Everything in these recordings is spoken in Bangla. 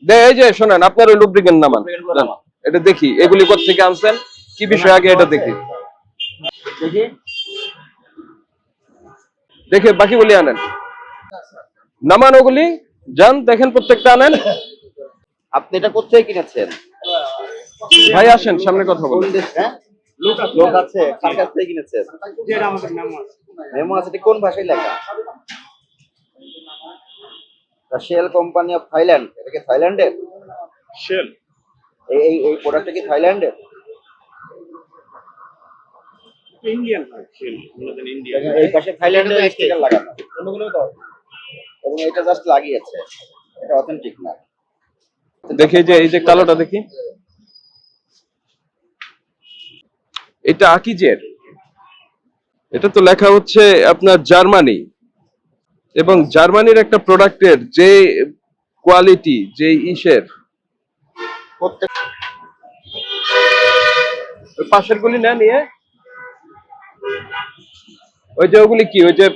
এই যে শোনেন, আপনার ওই লুব্রিকেন্ট নামান, এটা দেখি এগুলি কোথেকে আনছেন, কি বিষয় আগে এটা দেখি, দেখে বাকি বলি আনেন, নামান ওগুলি, যান দেখেন প্রত্যেকটা আনেন। আপনি এটা কোথায় কিনেছেন ভাই আসেন সামনে কথা বলুন। লোক আছে কার কাছ থেকে কিনেছেন? মেমো আছে, কোন ভাষায় লেখা? শেল কোম্পানি অফ থাইল্যান্ড, এটা কি থাইল্যান্ডের? শেল এই প্রোডাক্টটা কি থাইল্যান্ডের? ইন্ডিয়ান হয়, শেল আমাদের ইন্ডিয়ান। এই পাশে থাইল্যান্ডের স্টিকার লাগানো, এবং এটা জাস্ট লাগিয়েছে, এটা অথেন্টিক না। দেখি যে এই যে কালোটা দেখি, এটা আকিজের, এটা তো লেখা হচ্ছে আপনার জার্মানি, এবং জার্মানির একটা প্রোডাক্টের যে কোয়ালিটি, যে ইসের প্রত্যেক পাশের গুলি না নিয়ে, ওই যে ওগুলি কি, ওই যে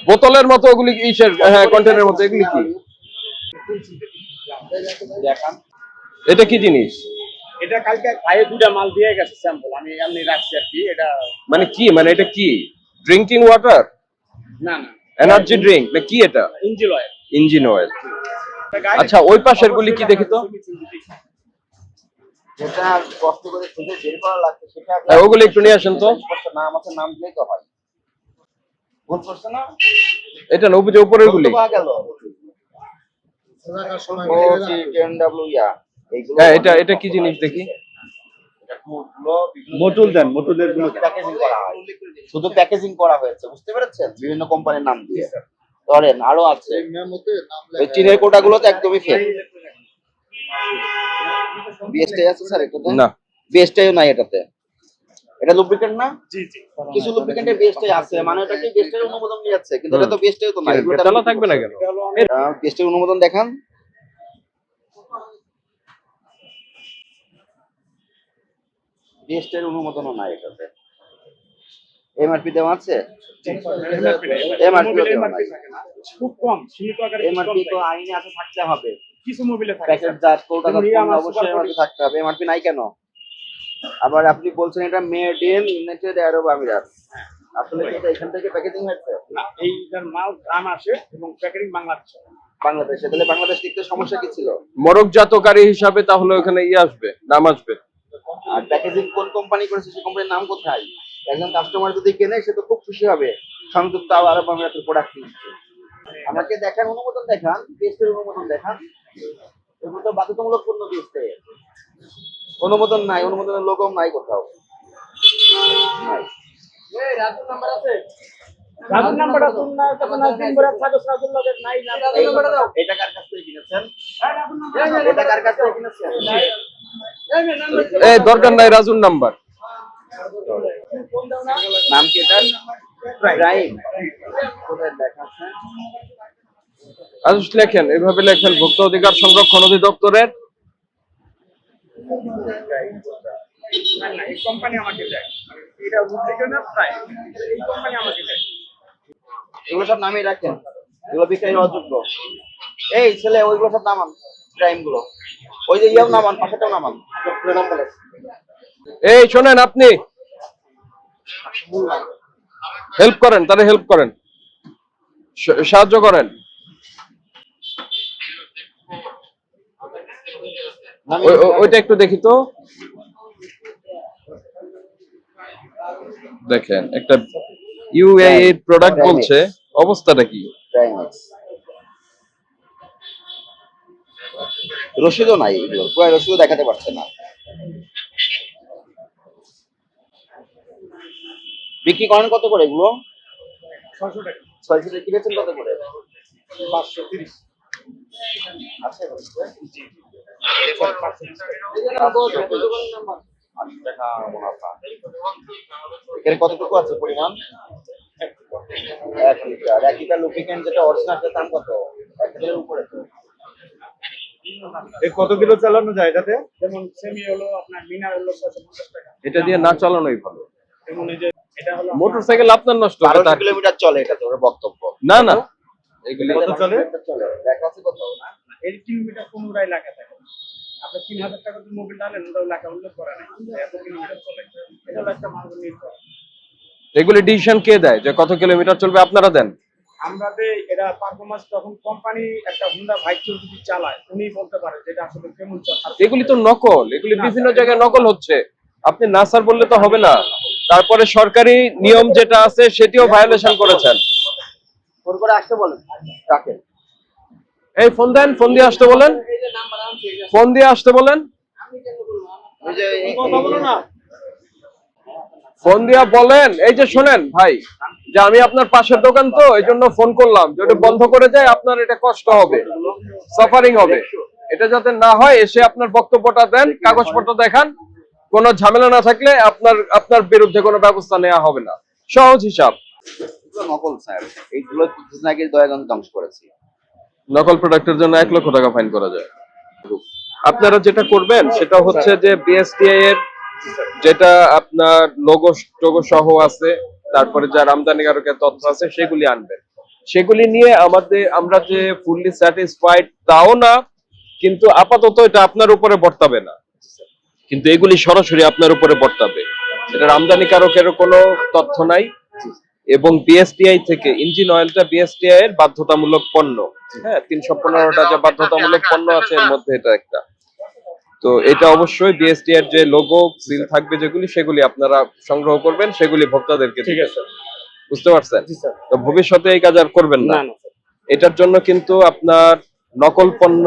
বোতলের মতো ওগুলি ইসের, হ্যাঁ কন্টেনারের মতো, এগুলি কি, দেখান এটা কি জিনিস? এটা কালকে খায়ে দুটা মাল দিয়ে গেছে স্যাম্পল, আমি এমনি রাখছি আর কি। এটা মানে কি, মানে এটা কি ড্রিঙ্কিং ওয়াটার, না না এনার্জি ড্রিঙ্ক না কি এটা? Engine oil. Engine oil. আচ্ছা ওই পাশের গুলি কি দেখি তো, যেটা কষ্ট করে খুঁজে বের করা লাগছে সেটা হ্যাঁ, ওগুলো একটু নিয়ে আসেন তো। নাম আছে, নাম দিলেই তো হয়। ভুল করছে না? এটা না, যে উপরের গুলি, পাওয়া গেল এইগুলো। হ্যাঁ এটা এটা কি জিনিস দেখি, মটুল দেন, মটুলের গুলো প্যাকেজিং করা হয়, শুধু প্যাকেজিং করা হয়েছে, বুঝতে পেরেছেন? বিভিন্ন কোম্পানির নাম দিয়ে। ধরেন আরো আছে, ওই চীনের কোটাগুলো তো একদমই ফেক। বিএসটাই আছে স্যার এটাতে? না বিএসটাইও নাই এটাতে। এটা লুব্রিকেন্ট না? জি জি। কিছু লুব্রিকেন্টে বিএসটাই আছে, মানে এটা কি বিএসটাই অনুমোদন নিয়েছে, কিন্তু এটা তো বিএসটাই তো নাই। চালা থাকবে না কেন? বিএসটাই অনুমোদন দেখান। বিএসটাই অনুমোদনও নাই এটাতে। এমআরপি দেওয়া আছে? এমআরপি দেওয়া নাই, খুব কম, সীমিত আকারে এমআরপি তো আইনে আছে, থাকতে হবে। কিছু মোবিলে থাকে। প্যাকেটজাত কলকাতা অবশ্যই এমআরপি থাকতে হবে। এমআরপি নাই কেন? আবার আপনি বলছেন এটা মেড ইন ইউনাইটেড আরব আমিরাত, আসলে কি এটা এখান থেকে প্যাকেজিং হয়েছে? না, এইটার মাল দাম আসে এবং প্যাকেটিং বাংলাদেশে। বাংলাদেশে। তাহলে বাংলাদেশ লিখতে সমস্যা কি ছিল? মোড়কজাতকারী হিসাবে তাহলে ওখানে আসবে, নাম আসবে। আর প্যাকেজিং কোন কোম্পানি করেছে, সেই কোম্পানির নাম কোথায়? একজন কাস্টমার যদি কেনে সে তো খুব খুশি হবে, সংযুক্ত আরব আমিরাতের প্রোডাক্ট কিনছে। আমাকে দেখান অনুমোদন, দেখান টেস্টের অনুমোদন দেখান। এগুলো তো বাধ্যতামূলক পণ্য দিচ্ছে, অনুমোদন নাই, অনুমোদনের লোগো নাই কোথাও, নাই। রাজুর নাম্বারটা তুল না, তখন আর দিন ভরে থাকো রাজুর লগে নাই না। রাজুর নাম্বারটা দাও। এটা কার কাছ থেকে কিনেছেন? এটা কার কাছ থেকে কিনেছেন? এই দরকার নাই রাজুর নাম্বার। নাম কি এটার? প্রাইম। কোথায় লেখা আছে? আজ লেখেন, এভাবে লেখেন, ভোক্তা অধিকার সংরক্ষণ অধিদপ্তরের। না না, এই কোম্পানি আমাকে দেয়। এটা উদ্যোগ না, প্রায় এই কোম্পানি আমাকে দেয়। এগুলো সব নামই রাখেন, এগুলো বিক্রয়ের অযোগ্য। এই ছেলে ওইগুলো সব নামান, প্রাইম গুলো। ওই যে ইয়াও নামান, পাশেটাও নামান। এই শোনেন, আপনি হেল্প করেন, তাহলে হেল্প করেন, সাহায্য করেন। ওইটা একটু দেখি তো। দেখেন একটা ইউএই এর প্রোডাক্ট বলছে, অবস্থাটা কি? রসিদও নাই, এগুলো পুরো রসিদও দেখাতে পারছে না। বিক্রি করেন কত করে এগুলো? 600 টাকা। 600 টাকা কিনেছেন কত করে? 530। আছে জি। এখানে কতটুকু আছে পরিমাণ? 1 লিটার। 1 লিটার লুব্রিকেন্ট যেটা অরিজিনাল, দাম কত? 1 লিটারের উপরে তো। কত কিলো চালানো যায় এটাতে? যেমন সেমি হলো আপনার, মিনার হলো 650 টাকা। এটা দিয়ে না চালানোই ভালো। যেমন এই যে এটা হলো মোটরসাইকেল আপনার নষ্ট হবে 1200 কিলোমিটার চলে, এটা তো ওর বক্তব্য। না না, এগুলি কত চলে? দেখা আছে কত না? এর কিলোমিটার 15 লেখা থাকে। আপনি 3000 টাকা দিয়ে মোবিল আনেন, ওটাও লেখা উল্লেখ করা নাই এত কিলোমিটার চলে। এটা হলো একটা মার্কেট নির্ভর। এগুলি ডিসিশন কে দেয় যে কত কিলোমিটার চলবে? আপনারা দেন? আমরা এটা পারফরমেন্স তখন কোম্পানি একটা হুন্ডা বাইক যদি চালায় উনি বলতে পারে যেটা আসলে কেমন চলে। এগুলি তো নকল, এগুলি বিভিন্ন জায়গায় নকল হচ্ছে। আপনি না স্যার বললে তো হবে না। তারপরে সরকারি নিয়ম যেটা আছে সেটিও ভায়োলেশন করেছেন। ফোন করে আসতে বলেন, রাখেন। এই ফোন দেন, ফোন দিয়ে আসতে বলেন, ফোন দিয়ে আসতে বলেন, ওই যে কথা বলো না। ফোন দিয়া বলেন। এই যে শোনেন ভাই, যে আমি আপনার পাশের দোকান তো এই জন্য ফোন করলাম, যে ওটা বন্ধ করে যায় আপনার এটা কষ্ট হবে, সাফারিং হবে। এটা যাতে না হয় এসে আপনার বক্তব্যটা দেন, কাগজপত্র দেখান, কোনো ঝামেলা না থাকলে আপনার বিরুদ্ধে কোনো ব্যবস্থা নেওয়া হবে না। সহজ হিসাব। এগুলো নকল স্যার, এইগুলো কিছুদিন আগে দয়াগঞ্জ ধ্বংস করেছি। নকল প্রোডাক্টের জন্য 1 লক্ষ টাকা ফাইন করা যায়। আপনারা যেটা করবেন সেটা হচ্ছে যে বিএসটিআই এর যেটা আপনার লোগো টোগো সহ আছে, তারপরে যার আমদানিকারকের তথ্য আছে সেগুলি আনবেন। সেগুলি নিয়ে আমরা যে ফুললি স্যাটিসফাইড তাও না, কিন্তু আপাতত এটা আপনার উপরে বর্তাবে না, কিন্তু এগুলি সরাসরি আপনার উপরে বর্তাবে। এটার আমদানিকারকেরও কোনো তথ্য নাই, এবং বিএসটিআই থেকে ইঞ্জিন অয়েলটা বিএসটিআই এর বাধ্যতামূলক পণ্য। হ্যাঁ, 315টা যে বাধ্যতামূলক পণ্য আছে এর মধ্যে এটা একটা। তো এটা অবশ্যই বিএসটিআই এর যে লোগো সিল থাকবে যেগুলি, সেগুলি আপনারা সংগ্রহ করবেন, সেগুলি ভোক্তাদেরকে ঠিক দিবেন। আছে। বুঝতে পারছেন? জি স্যার। তো ভবিষ্যতে এই কাজ আর করবেন না। না না স্যার। এটার জন্য কিন্তু আপনার নকল পণ্য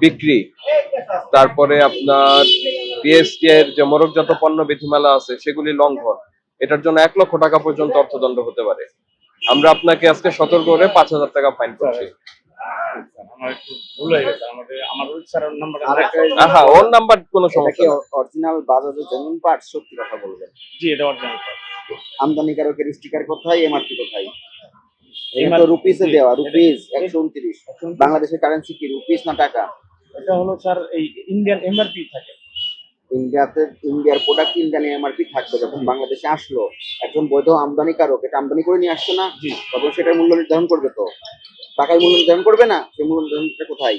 বিক্রি, তারপরে আপনার বিএসটিআই এর যে মোড়কজাত পণ্য বিধিমালা আছে সেগুলি লঙ্ঘন, এটার জন্য 1 লক্ষ টাকা পর্যন্ত অর্থদণ্ড হতে পারে। আমরা আপনাকে আজকে সতর্ক করে 5000 টাকা ফাইন করছি। আমার একটু ভুল হয়ে গেছে, আমার রোহিত স্যারের নাম্বারটা হ্যাঁ, ওর নাম্বার কোনো সমস্যা না। অরিজিনাল বাজাজের জেনুইন পার্ট, সত্যি কথা বলবেন। জি এটা অরিজিনাল। আমদানিকারকের স্টিকার কোথায়, এমআরপি কোথায়? এটা তো রুপিসে দেওয়া, রুপিস 129। বাংলাদেশের কারেন্সি কি রুপিস না টাকা? এটা হলো স্যার এই ইন্ডিয়ান এমআরপি থাকে। ইন্ডিয়ার প্রোডাক্ট ইন্ডিয়ান এমআরপি থাকবে। যখন বাংলাদেশে আসলো একজন বৈধ আমদানিকারক এটা আমদানি করে নিয়ে আসছে না, তখন সেটার মূল্য নির্ধারণ করবে। তো টাকায় মূল্য নির্ধারণ করবে না? সেই মূল্য নির্ধারণটা কোথায়?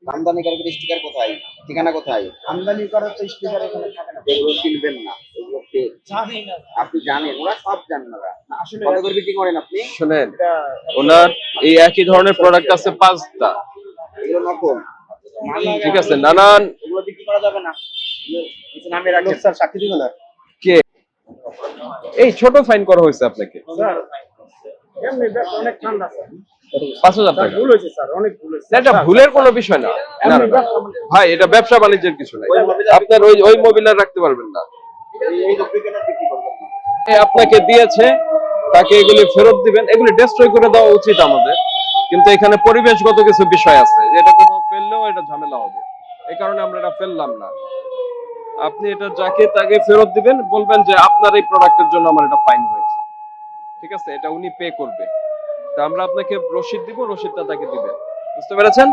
আমদানিকারকের স্টিকার কোথায়, ঠিকানা কোথায়? আমদানি করার তো স্টিকার এখানে থাকে না। এগুলো কিনবেন না, এগুলো fake। জানি না আপনি জানেন, ওরা সব জানেন। ওরা আসলে কত করে বিক্রি করেন আপনি? শুনেন, এটা ওনার এই একই ধরনের প্রোডাক্ট আছে 5টা। এগুলো নকল, ঠিক আছে, নানান এগুলো বিক্রি করা যাবে না। কিছু নামে রাখেন স্যার, সাক্ষী দিবেন না। কে এই ছোট ফাইন করা হয়েছে আপনাকে স্যার এমনি ব্যাপার অনেক ঠান্ডা স্যার। 5000 টাকা। ভুল হয়েছে স্যার, অনেক ভুল হয়েছে। এটা ভুলের কোনো বিষয় না। না, না, না। ভাই, এটা ব্যবসা বাণিজ্যের কিছু নাই। আপনার ওই মোবিলার রাখতে পারবেন না। এই ডুপ্লিকেট বিক্রি করবেন না। আপনাকে দিয়েছে, তাকে এগুলি ফেরত দিবেন। এগুলি ডিস্ট্রয় করে দেওয়া উচিত আমাদের, কিন্তু এখানে পরিবেশগত কিছু বিষয় আছে, যেটা কোথাও ফেললেও এটা ঝামেলা হবে। এই কারণে আমরা এটা ফেললাম না। আপনি এটা যাকে তাকে ফেরত দিবেন, বলবেন যে আপনার এই প্রোডাক্টের জন্য আমার এটা ফাইন হয়েছে। ঠিক আছে, এটা উনি পে করবে। তা আমরা আপনাকে রসিদ দিব, রসিদটা তাকে দিবেন। বুঝতে পেরেছেন?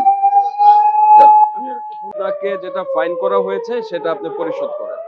আপনাকে যেটা ফাইন করা হয়েছে সেটা আপনি পরিশোধ করেন।